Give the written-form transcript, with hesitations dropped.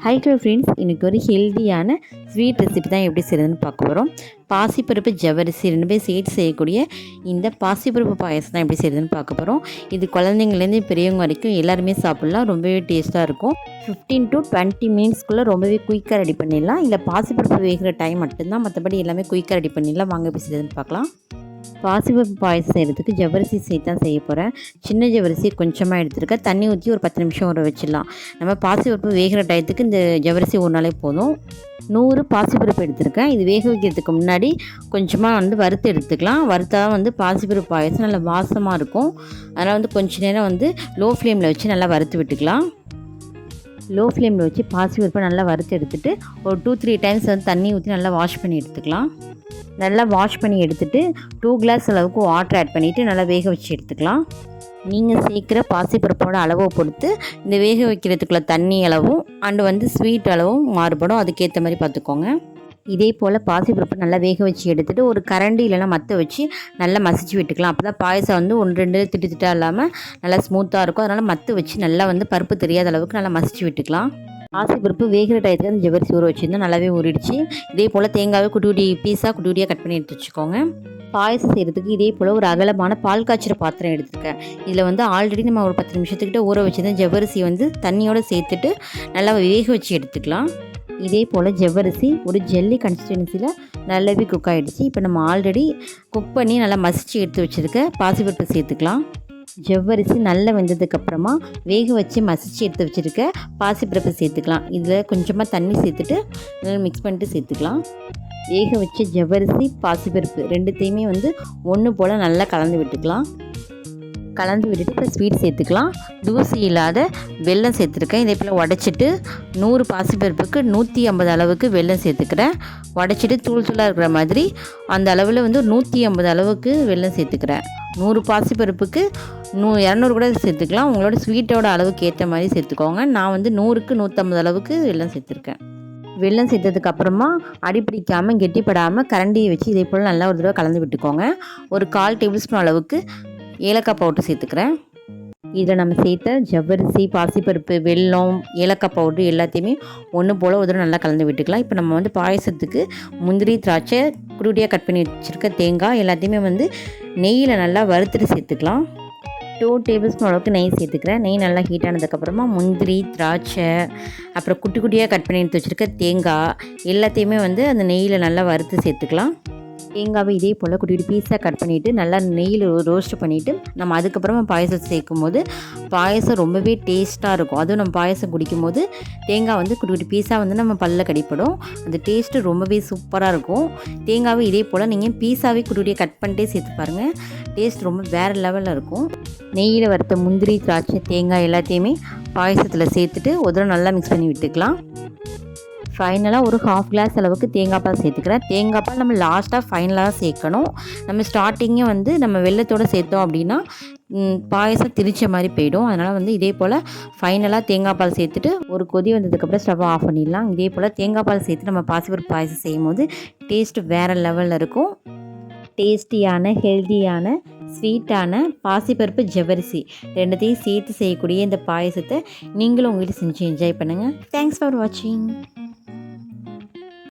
Hi friends, இன்றைக்கி ஒரு ஹெல்த்தியான ஸ்வீட் ரெசிபி தான் எப்படி செய்கிறதுன்னு பார்க்க போகிறோம். பாசிப்பருப்பு ஜவ்வரிசி ரெண்டுமே சேர்த்து செய்யக்கூடிய இந்த பாசிப்பருப்பு பாயசம் தான் எப்படி செய்கிறதுன்னு பார்க்க போகிறோம். இது குழந்தைங்கள்லேருந்து பெரியவங்க வரைக்கும் எல்லாருமே சாப்பிட்லாம். ரொம்பவே டேஸ்ட்டாக இருக்கும். 15 to 20 மினிட்ஸ்க்குள்ளே ரொம்பவே குயிக்காக ரெடி பண்ணிடலாம். இல்லை பாசிப்பருப்பு வேகிற டைம் மட்டும்தான், மற்றபடி எல்லாமே குயிக்காக ரெடி பண்ணிடலாம். வாங்க எப்படி செய்கிறதுன்னு பார்க்கலாம். பாசிப்பருப்பு பாயசம் செய்கிறதுக்கு ஜவ்வரிசி சேர்த்து தான் செய்ய போகிறேன். சின்ன ஜவ்வரிசி கொஞ்சமாக எடுத்துருக்கேன். தண்ணி ஊற்றி ஒரு 10 நிமிஷம் ஊற வச்சிடலாம். நம்ம பாசிப்பருப்பு வேகிற டயத்துக்கு இந்த ஜவ்வரிசி ஊறினாலே போதும். 100 பாசிப்பருப்பு எடுத்துருக்கேன். இது வேக வைக்கிறதுக்கு முன்னாடி கொஞ்சமாக வறுத்து எடுத்துக்கலாம். வறுத்தா பாசிப்பருப்பு பாயசம் நல்லா வாசமாக இருக்கும். அதனால் கொஞ்ச நேரம் லோ ஃப்ளேமில் வச்சு நல்லா வறுத்து விட்டுக்கலாம். லோ ஃப்ளேமில் வச்சு பாசிப்பருப்பை நல்லா வறுத்து எடுத்துகிட்டு ஒரு 2-3 டைம்ஸ் தண்ணி ஊற்றி நல்லா வாஷ் பண்ணி எடுத்துக்கலாம். நல்லா வாஷ் பண்ணி எடுத்துகிட்டு 2 கிளாஸ் அளவுக்கு வாட்டர் ஆட் பண்ணிவிட்டு நல்லா வேக வச்சு எடுத்துக்கலாம். நீங்கள் சேர்க்குற பாசிப்பருப்போட அளவை பொறுத்து இந்த வேக வைக்கிறதுக்குள்ள தண்ணி அளவும் அண்டு ஸ்வீட் அளவும் மாறுபடும். அதுக்கேற்ற மாதிரி பார்த்துக்கோங்க. இதே போல் பாசிப்பருப்பு நல்லா வேக வச்சு எடுத்துகிட்டு ஒரு கரண்டி இல்லைனா மற்ற வச்சு நல்லா மசிச்சு விட்டுக்கலாம். அப்போ தான் பாயசம் 1-2 திட்டாக இல்லாமல் நல்லா ஸ்மூத்தாக இருக்கும். அதனால் மற்ற வச்சு நல்லா பருப்பு தெரியாத அளவுக்கு நல்லா மசிச்சு விட்டுக்கலாம். பாசிப்பருப்பு வேகிற டயத்துக்கு அந்த ஜவ்வரிசி ஊற வச்சுருந்தா நல்லாவே ஊறிடுச்சு. இதே போல் தேங்காவை குட்டி குட்டியாக கட் பண்ணி எடுத்து வச்சுக்கோங்க. பாயசம் செய்கிறதுக்கு இதே போல் ஒரு அகலமான பால் காய்ச்சிற பாத்திரம் எடுத்துருக்கேன். இதில் ஆல்ரெடி நம்ம ஒரு 10 நிமிஷத்துக்கிட்ட ஊற வச்சுருந்த ஜவ்வரிசி தண்ணியோடு சேர்த்துட்டு நல்லா வேக வச்சு எடுத்துக்கலாம். இதே போல் ஜவ்வரிசி ஒரு ஜெல்லி கன்சிஸ்டன்சியில் நல்லாவே குக் ஆகிடுச்சு. இப்போ நம்ம ஆல்ரெடி குக் பண்ணி நல்லா மசிச்சு எடுத்து வச்சுருக்க பாசிப்பருப்பு சேர்த்துக்கலாம். ஜவ்வரிசி நல்லா வெந்ததுக்கப்புறமா வேக வச்சு மசிச்சு எடுத்து வச்சுருக்க பாசிப்பருப்பு சேர்த்துக்கலாம். இதில் கொஞ்சமாக தண்ணி சேர்த்துட்டு நல்லா மிக்ஸ் பண்ணிட்டு சேர்த்துக்கலாம். வேக வச்ச ஜவ்வரிசி பாசிப்பருப்பு ரெண்டுத்தையுமே ஒன்று போல் நல்லா கலந்து விட்டுக்கலாம். கலந்து விட்டுட்டு இப்போ ஸ்வீட் சேர்த்துக்கலாம். தூசி இல்லாத வெல்லம் சேர்த்துருக்கேன். இதே போல் உடச்சிட்டு 100 பாசிப்பருப்புக்கு 150 அளவுக்கு வெல்லம் சேர்த்துக்கிறேன். உடச்சிட்டு தூளாக இருக்கிற மாதிரி அந்த அளவில் 150 அளவுக்கு வெல்லம் சேர்த்துக்கிறேன். 100 பாசிப்பருப்புக்கு 200 கூட சேர்த்துக்கலாம். உங்களோட ஸ்வீட்டோட அளவுக்கு ஏற்ற மாதிரி சேர்த்துக்கோங்க. நான் 100க்கு 150 அளவுக்கு வெல்லம் சேர்த்துருக்கேன். வெல்லம் சேர்த்ததுக்கு அப்புறமா அடிப்பிடிக்காமல் கெட்டிப்படாமல் கரண்டியை வச்சு இதே போல் நல்லா ஒரு தடவை கலந்து விட்டுக்கோங்க. ஒரு 1/4 டேபிள் ஸ்பூன் அளவுக்கு ஏலக்காய் பவுடர் சேர்த்துக்கிறேன். இதில் நம்ம சேர்த்த ஜவ்வரிசி, பாசிப்பருப்பு, வெல்லம், ஏலக்காய் பவுட்ரு எல்லாத்தையுமே ஒன்று போல் ஒரு தடவை நல்லா கலந்து விட்டுக்கலாம். இப்போ நம்ம பாயசத்துக்கு முந்திரி, திராட்சை, குருடியாக கட் பண்ணி வச்சுருக்க தேங்காய் எல்லாத்தையுமே நெய்யில் நல்லா வறுத்துட்டு சேர்த்துக்கலாம். 2 டேபிள் ஸ்பூன் அளவுக்கு நெய் சேர்த்துக்கிறேன். நெய் நல்லா ஹீட் ஆனதுக்கப்புறமா முந்திரி, திராட்சை, அப்புறம் குட்டியாக கட் பண்ணி எடுத்து வச்சுருக்க தேங்காய் எல்லாத்தையுமே அந்த நெய்யில் நல்லா வறுத்து சேர்த்துக்கலாம். தேங்காவை இதே போல் குட்டி பீஸாக கட் பண்ணிவிட்டு நல்லா நெய்யில் ரோஸ்ட் பண்ணிவிட்டு நம்ம அதுக்கப்புறமா பாயசம் சேர்க்கும் போது பாயசம் ரொம்பவே டேஸ்ட்டாக இருக்கும். அதுவும் நம்ம பாயசம் குடிக்கும் போது தேங்காய் குட்டி பீஸாக நம்ம பல்லில் கடிப்படும். அந்த டேஸ்ட்டு ரொம்பவே சூப்பராக இருக்கும். தேங்காவை இதே போல் நீங்கள் பீஸாவே குட்டியாக கட் பண்ணிட்டே சேர்த்து பாருங்கள். டேஸ்ட் ரொம்ப வேறு லெவலில் இருக்கும். நெய்யில் வறுத்த முந்திரி, திராட்சை, தேங்காய் எல்லாத்தையுமே பாயசத்தில் சேர்த்துட்டு ஒரு தடவை நல்லா மிக்ஸ் பண்ணி விட்டுக்கலாம். ஃபைனலாக ஒரு 1/2 கிளாஸ் அளவுக்கு தேங்காய் பால் சேர்த்துக்கிறேன். தேங்காய் பால் நம்ம லாஸ்ட்டாக ஃபைனலாக சேர்க்கணும். நம்ம ஸ்டார்டிங்கே நம்ம வெல்லத்தோடு சேர்த்தோம் அப்படின்னா பாயசம் திரிச்ச மாதிரி போயிடும். அதனால் இதே போல் ஃபைனலாக தேங்காய் பால் சேர்த்துட்டு ஒரு கொதி வந்ததுக்கப்புறம் ஸ்டவ் ஆஃப் பண்ணிடலாம். இதே போல் தேங்காய் பால் சேர்த்து நம்ம பாசிப்பருப்பு பாயசம் செய்யும் போது டேஸ்ட்டு வேறு லெவலில் இருக்கும். டேஸ்டியான, ஹெல்த்தியான, ஸ்வீட்டான பாசிப்பருப்பு ஜவ்வரிசி ரெண்டுத்தையும் சேர்த்து செய்யக்கூடிய இந்த பாயசத்தை நீங்களும் உங்கள் வீட்டில் செஞ்சு என்ஜாய் பண்ணுங்கள். தேங்க்ஸ் ஃபார் வாட்சிங்.